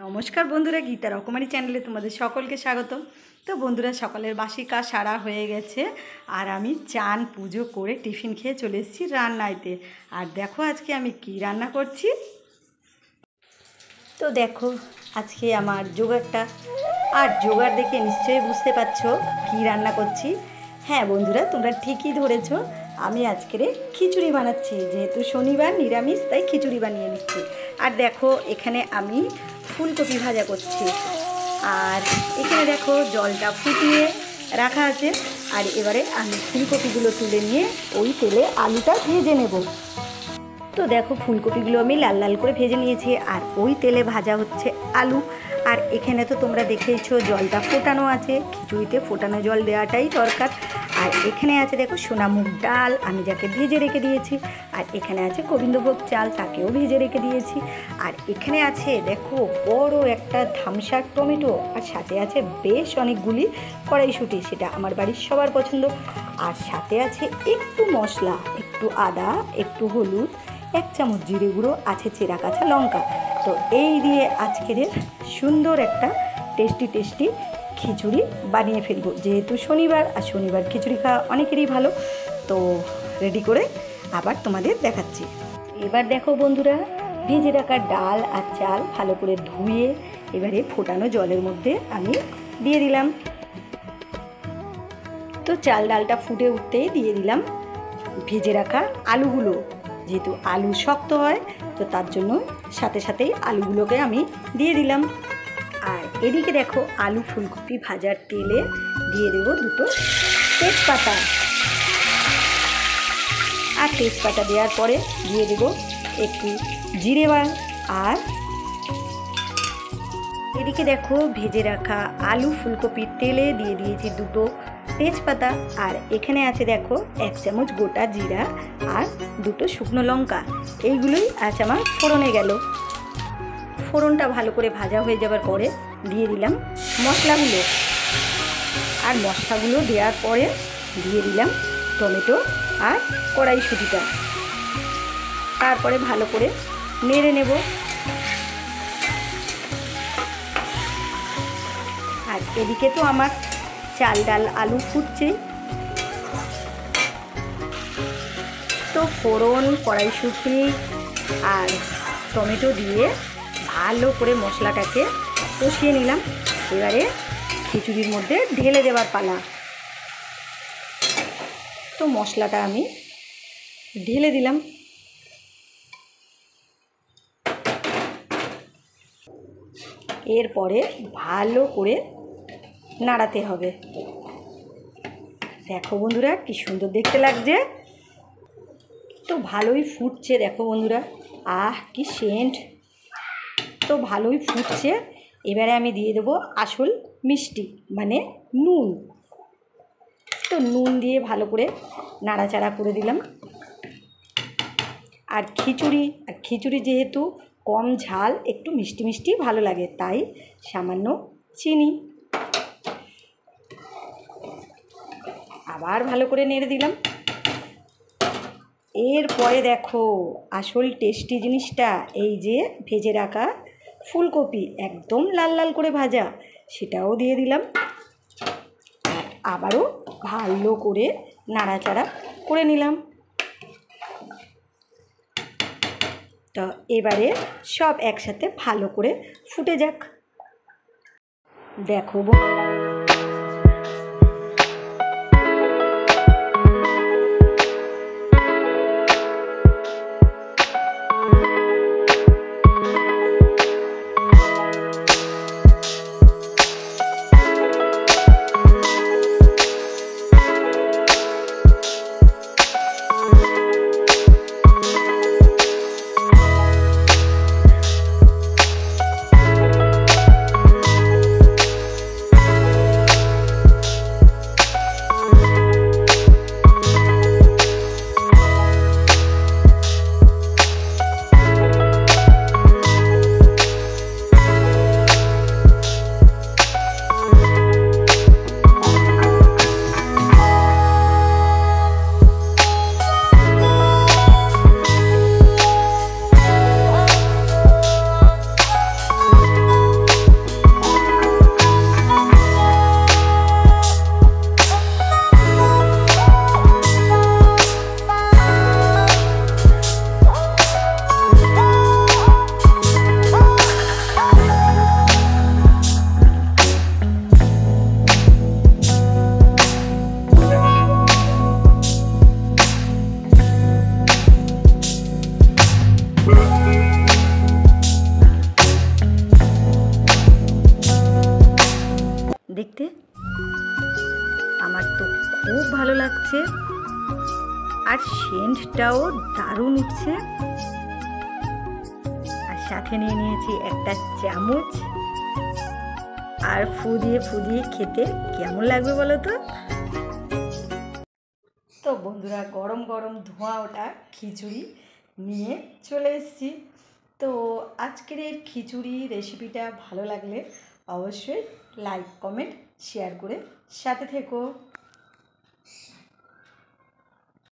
নমস্কার বন্ধুরা, গীতা রকমারি চ্যানেলে তোমাদের সকলকে স্বাগতম। তো বন্ধুরা, সকালের বাসি কাজ সারা হয়ে গেছে আর আমি চান পুজো করে টিফিন খেয়ে চলে এসেছি রান্নাইতে। আর দেখো আজকে আমি কি রান্না করছি। তো দেখো আজকে আমার জোগাড়টা, আর জোগাড় দেখে নিশ্চয়ই বুঝতে পারছো কি রান্না করছি। হ্যাঁ বন্ধুরা, তোমরা ঠিকই ধরেছো, আমি আজকের খিচুড়ি বানাচ্ছি। যেহেতু শনিবার নিরামিষ, তাই খিচুড়ি বানিয়ে নিচ্ছি। আর দেখো এখানে আমি ফুলকপি ভাজা করছি, আর এখানে দেখো জলটা ফুটিয়ে রাখা আছে। আর এবারে আমি ফুলকপিগুলো তুলে নিয়ে ওই তেলে আলুটা ভেজে নেব। তো দেখো ফুলকপিগুলো আমি লাল লাল করে ভেজে নিয়েছি, আর ওই তেলে ভাজা হচ্ছে আলু। আর এখানে তো তোমরা দেখেইছো জলটা ফোটানো আছে, খিচুড়িতে ফোটানো জল দেওয়াটাই দরকার। আর এখানে আছে দেখো সোনামুগ ডাল, আমি যাকে ভেজে রেখে দিয়েছি। আর এখানে আছে গোবিন্দভোগ চাল, তাকেও ভেজে রেখে দিয়েছি। আর এখানে আছে দেখো বড় একটা ধামসার টমেটো, আর সাথে আছে বেশ অনেকগুলি কড়াইশুঁটি, সেটা আমার বাড়ির সবার পছন্দ। আর সাথে আছে একটু মশলা, একটু আদা, একটু হলুদ, 1 চামচ জিরে গুঁড়ো, আছে চেরা কাঁচা লঙ্কা। তো এই দিয়ে আজকের সুন্দর একটা টেস্টি খিচুড়ি বানিয়ে ফেলবো। যেহেতু শনিবার, আর শনিবার খিচুড়ি খাওয়া অনেকেরই ভালো। তো রেডি করে আবার তোমাদের দেখাচ্ছি। এবার দেখো বন্ধুরা, ভেজে রাখা ডাল আর চাল ভালো করে ধুয়ে এবারে ফোটানো জলের মধ্যে আমি দিয়ে দিলাম। তো চাল ডালটা ফুটে উঠতেই দিয়ে দিলাম ভেজে রাখা আলুগুলো। যেহেতু আলু শক্ত হয়, তো তার জন্য সাথেই আলুগুলোকে আমি দিয়ে দিলাম। আর এদিকে দেখো আলু ফুলকপি ভাজার তেলে দিয়ে দেবো 2টো তেজপাতা। আর তেজপাতা দেওয়ার পরে দিয়ে দেবো একটু জিরে বাটা। আর এদিকে দেখো ভেজে রাখা আলু ফুলকপির তেলে দিয়ে দিয়েছি 2টো তেজপাতা। আর এখানে আছে দেখো 1 চামচ গোটা জিরা আর 2টো শুকনো লঙ্কা। এইগুলোই আজ আমার ফোড়নে গেল। ফোড়নটা ভালো করে ভাজা হয়ে যাবার পরে দিয়ে দিলাম মশলাগুলো। আর মশলাগুলো দেওয়ার পরে দিয়ে দিলাম টমেটো আর কড়াইশুঁটিটা। তারপরে ভালো করে নেড়ে নেব। আর এদিকে তো আমার চাল ডাল আলু ফুটছে। তো ফোড়ন, কড়াইশুঁটি আর টমেটো দিয়ে ভালো করে মশলাটাকে কষিয়ে নিলাম। এবারে খিচুড়ির মধ্যে ঢেলে দেওয়ার পালা। তো মশলাটা আমি ঢেলে দিলাম। এরপরে ভালো করে নাড়াতে হবে। দেখো বন্ধুরা কি সুন্দর দেখতে লাগছে। তো ভালোই ফুটছে দেখো বন্ধুরা, কি সেন্ট। তো ভালোই ফুটছে। এবারে আমি দিয়ে দেবো আসল মিষ্টি, মানে নুন। তো নুন দিয়ে ভালো করে নাড়াচাড়া করে দিলাম। আর খিচুড়ি যেহেতু কম ঝাল, একটু মিষ্টি ভালো লাগে, তাই সামান্য চিনি। আবার ভালো করে নেড়ে দিলাম। এরপরে দেখো আসল টেস্টি জিনিসটা, এই যে ভেজে রাখা ফুলকপি একদম লাল লাল করে ভাজা, সেটাও দিয়ে দিলাম। আবারও ভালো করে নাড়াচাড়া করে নিলাম। তো এবারে সব একসাথে ভালো করে ফুটে যাক। দেখো দেখতে? আমার তো খুব ভালো লাগছে, আর সেন্টটাও দারুণ উঠছে। আর সাথে নিয়ে নিয়েছি একটা চামচ, আর ফু দিয়ে খেতে কেমন লাগবে বলো তো? তো বন্ধুরা, গরম গরম ধোঁয়া ওঠা খিচুড়ি নিয়ে চলে এসেছি। তো আজকের এই খিচুড়ি রেসিপিটা ভালো লাগলে অবশ্যই লাইক, কমেন্ট, শেয়ার করে সাথে থেকো।